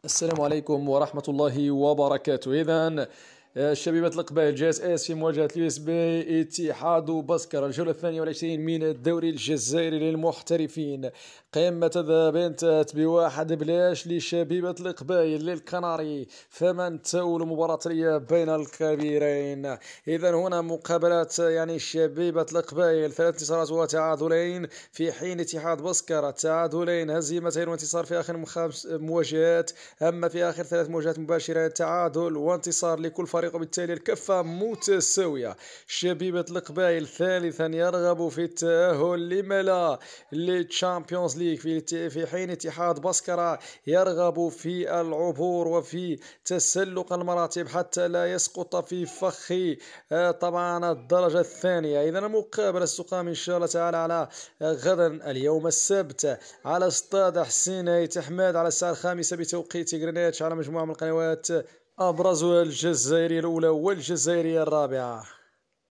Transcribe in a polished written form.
السلام عليكم ورحمة الله وبركاته. إذا شبيبة القبائل جاءت اس في مواجهة اليو اس بي اتحاد بسكرة الجولة 28 من الدوري الجزائري للمحترفين. قمة الذهاب انتهت بواحد بلاش لشبيبة القبائل للكناري، فمن تؤول مباراة الإياب بين الكبيرين. إذا هنا مقابلات شبيبة القبائل 3 انتصارات وتعادلين، في حين اتحاد بسكرة تعادلين هزيمتين وانتصار في آخر 5 مواجهات، أما في آخر 3 مواجهات مباشرة تعادل وانتصار لكل فريق، وبالتالي الكفة متساوية. شبيبة القبائل ثالثا يرغب في التأهل لما لا للتشامبيونز ليغ، في حين اتحاد بسكرة يرغب في العبور وفي تسلق المراتب حتى لا يسقط في فخ طبعا الدرجة الثانية. إذا المقابلة ستقام إن شاء الله تعالى على غدا اليوم السبت على استاد حسين ايت حماد على الساعة 5 بتوقيت غرينتش على مجموعة من القنوات، أبرزها الجزائرية الأولى والجزائرية الرابعة.